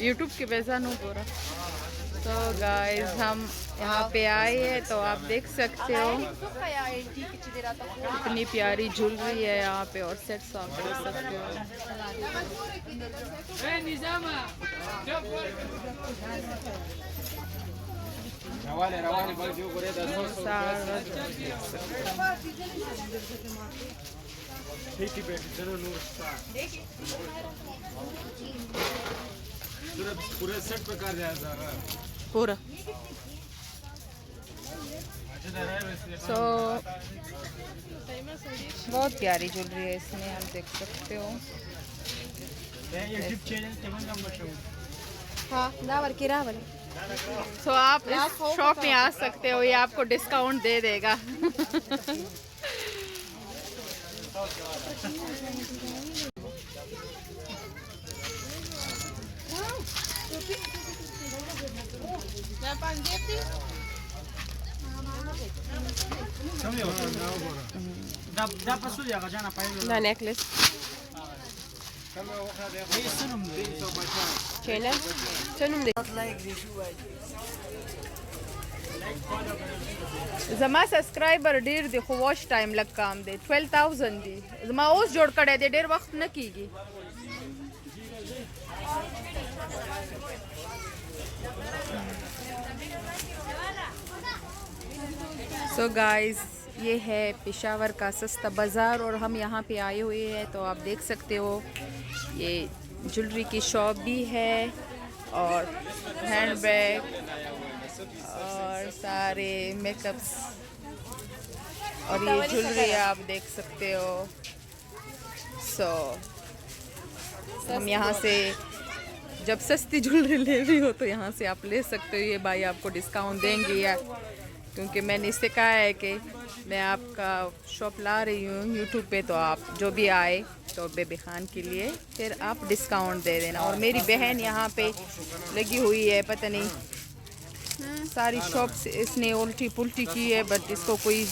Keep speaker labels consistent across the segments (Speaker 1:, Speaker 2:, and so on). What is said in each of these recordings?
Speaker 1: YouTube के पैसा no पूरा। तो गाइस हम यहाँ पे आए हैं तो आप देख सकते हो कितनी प्यारी ज्वेलरी है यहाँ पे और सेट्स आप देख सकते हो।
Speaker 2: पूरे सेट पे कर जाएगा
Speaker 1: पूरा। सो बहुत प्यारी ज्वेलरी है इसमें, आप देख सकते हो। सो आप इस शॉप में आ सकते हो, ये आपको डिस्काउंट दे देगा। ना नेकलेस चैनल जमा सब्सक्राइबर डेर देखो वॉच टाइम लग काम दे 12,000 दी जमा उस जोड़ कड़े दे डेर वक्त न कीगी। सो गाइस ये है पेशावर का सस्ता बाज़ार और हम यहाँ पे आए हुए हैं। तो आप देख सकते हो ये ज्वेलरी की शॉप भी है और हैंड बैग और सारे मेकअप्स और ये ज्वेलरी आप देख सकते हो। सो हम यहाँ से जब सस्ती ज्वेलरी ले रही हो तो यहाँ से आप ले सकते हो, ये भाई आपको डिस्काउंट देंगे या क्योंकि मैंने इससे कहा है कि मैं आपका शॉप ला रही हूँ यूट्यूब पे, तो आप जो भी आए तो बेबी खान के लिए फिर आप डिस्काउंट दे देना। और मेरी बहन यहाँ पे लगी हुई है, पता नहीं सारी शॉप्स इसने उल्टी पुल्टी की है, बट इसको कोई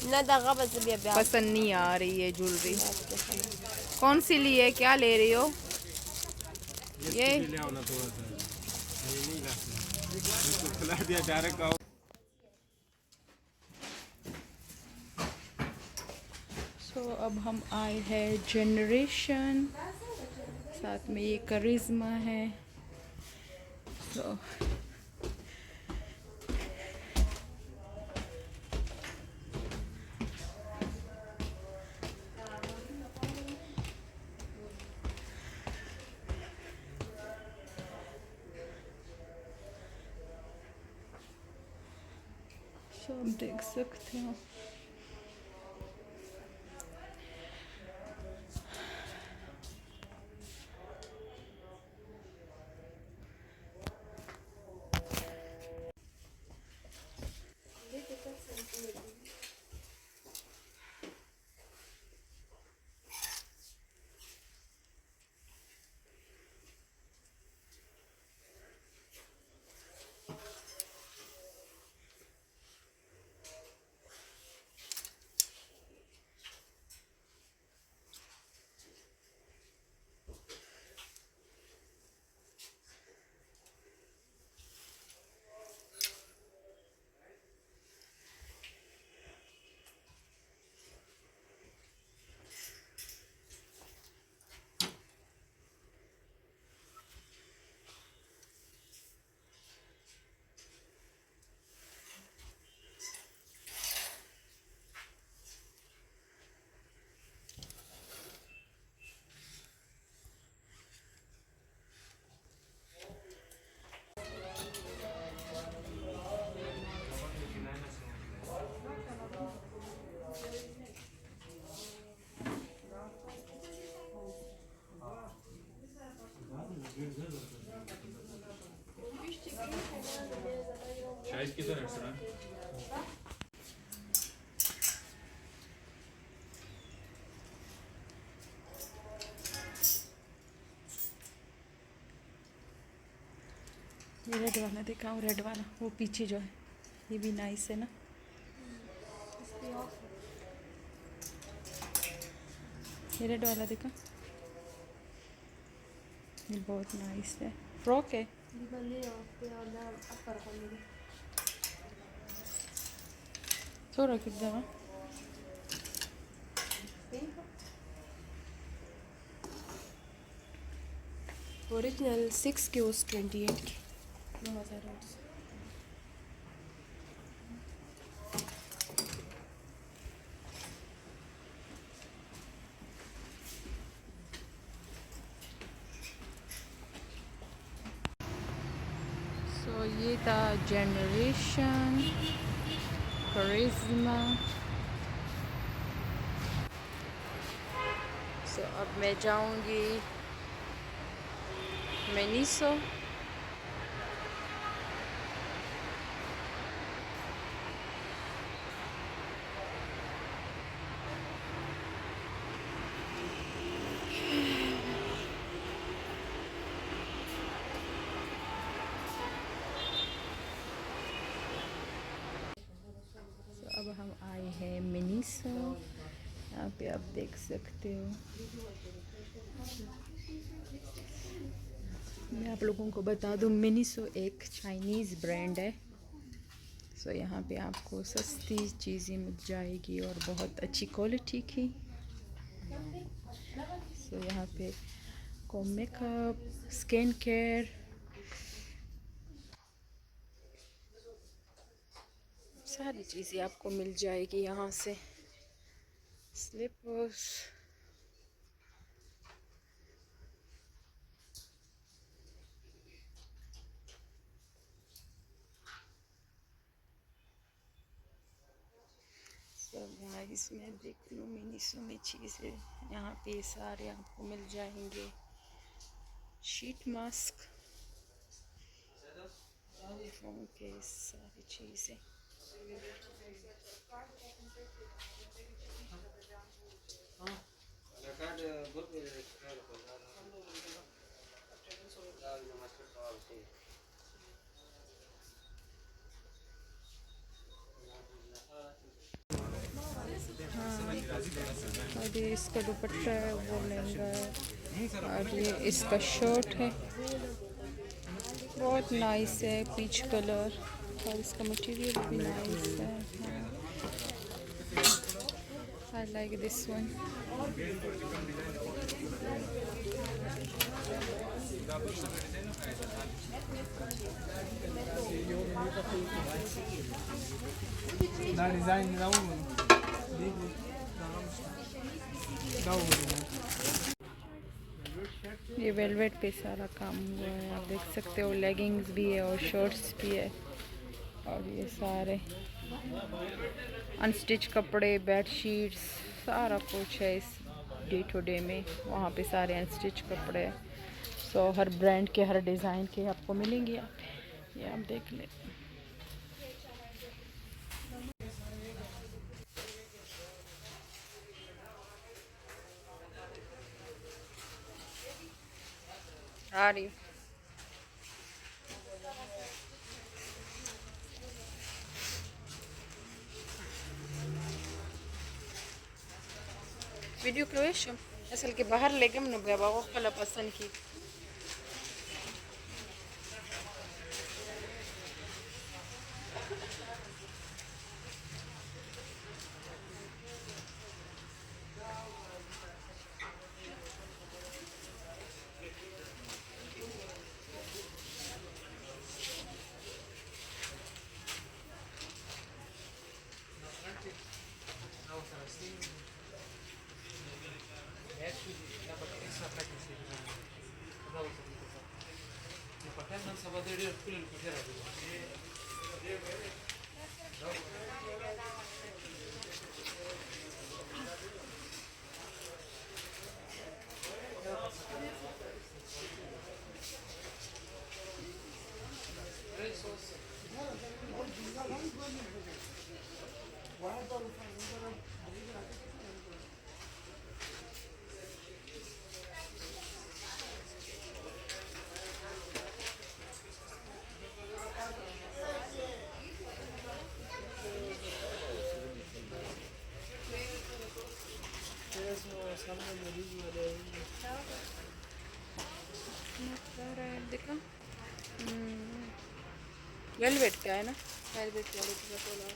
Speaker 1: पसंद नहीं आ रही है ज्वेलरी। कौन सी ली है, क्या ले रही हो? ये सो अब हम आए हैं जनरेशन, साथ में ये करिश्मा है। सो आप देख सकते हो
Speaker 2: शायद किधर है सर?
Speaker 1: ये रेड वाला दिखाओ, रेड वाला वो पीछे जो है, ये भी नाइस है ना। ये रेड वाला दिखा। ये बहुत नाइस है, फ्रॉक है। थोड़ा कितना
Speaker 3: ओरिजिनल 6 के उस 28 के 2008।
Speaker 1: सो ये था जनरेशन करिश्मा। सो अब मैं जाऊंगी मिनीसो। अब हम आए हैं मिनीसो। यहाँ पे आप देख सकते हो। मैं आप लोगों को बता दूँ, मिनीसो एक चाइनीज़ ब्रांड है। सो यहाँ पे आपको सस्ती चीज़ें मिल जाएगी और बहुत अच्छी क्वालिटी की। सो यहाँ पे को मेकअप, स्किन केयर, सारी चीज़ें आपको मिल जाएगी यहाँ से। स्लीपर्स, सब गाइस मैं देख लूँ मिनीसो में चीज़ें। यहाँ पे सारे आपको मिल जाएंगे। शीट मास्क, फोन के सारी चीज़ें। और ये इसका दुपट्टा है, वो लहंगा है, और ये इसका शर्ट है। बहुत नाइस है, पीच कलर, और इसका मटेरियल भी नाइस है। I like this one. ये वेलवेट पे सारा काम हुआ है, आप देख सकते हो। लेगिंग्स भी है और शर्ट्स भी है, और ये सारे अनस्टिच कपड़े, बेडशीट्स, सारा कुछ है इस डे टू डे में। वहाँ पे सारे अनस्टिच कपड़े। सो हर ब्रांड के, हर डिज़ाइन के आपको मिलेंगे। ये आप देख लें। आ रही हूँ। فيديو كرويش أصل كي بحر لقى منه بقى وقلا بسن كي वेलवेट का है ना?
Speaker 3: वेलवेट क्वालिटी का पोलो।